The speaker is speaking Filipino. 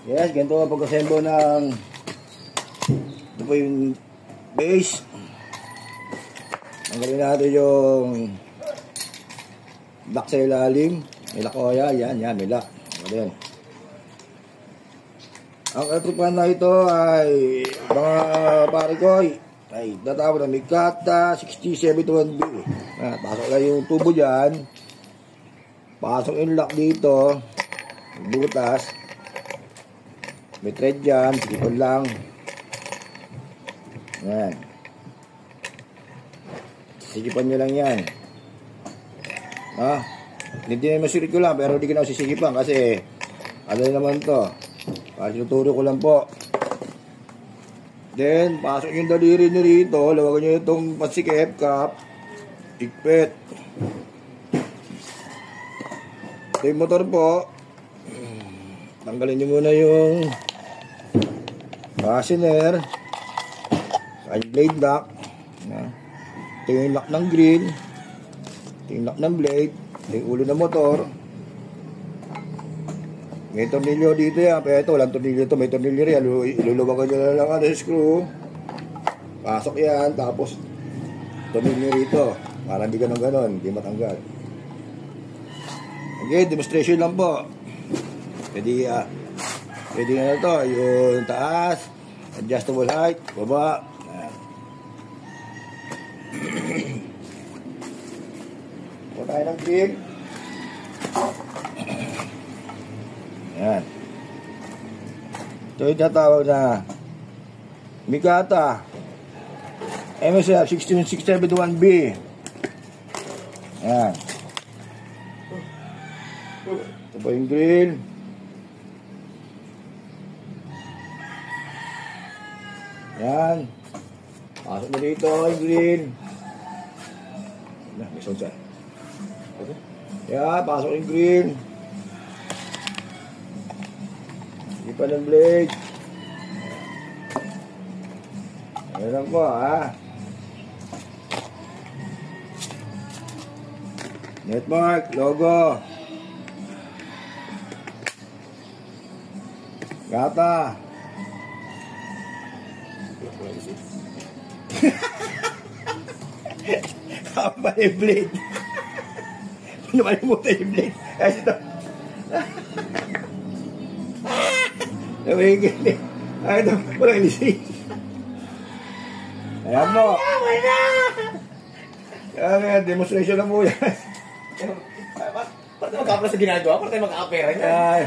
Yes, ganito ang pag-assemble ng ito po yung base. Tanggalin natin yung lock sa ilalim. May lock o yan, may lock. Ayan. Ang electric na ito ay mga pare ko ay natawag na Mikata 6721B. Pasok lang yung tubo dyan. Pasok yung lock dito. Butas. May thread dyan, sikipon lang. Yan. Sikipan nyo lang yan. Hindi na masulit ko lang, pero hindi ko na sisikipan kasi ano naman to. Tinuturo ko lang po. Then, pasok yung daliri nyo rito. Lawagan nyo itong pansikip, cap. Ikpit. Ito yung motor po. Tanggalin nyo muna yung fastener, yung blade lock, ito yung lock ng grill, ito yung lock ng blade, ito yung ulo ng motor. May tornilyo dito yan, pero ito walang tornilyo ito, may tornilyo rin. Ilulubagan nyo na lang ang screw, pasok yan, tapos tornilyo rito para hindi ganon, hindi matanggal. Okay, demonstration lang po. Pwede na ito, yung taas, adjustable height, baba. Pupunta tayo ng grill. Yan. Ito yung tatawag na Mikata MSF 16671B. Yan. Ito po yung grill. Yan. Pasok na dito yung grill. May sound siya. Yan, pasok yung grill. Hindi pa ng blade. Ayan lang po, Netmark, logo. Gata. Kapa yung blade. Lumalimutan yung blade. Kasi ito. Namigil. Ay, ito. Walang ilisig. Ayan mo. Ayan, demonstration lang mo yan. Pati magkapala sa ginagawa, pati magkakapera niya. Ay.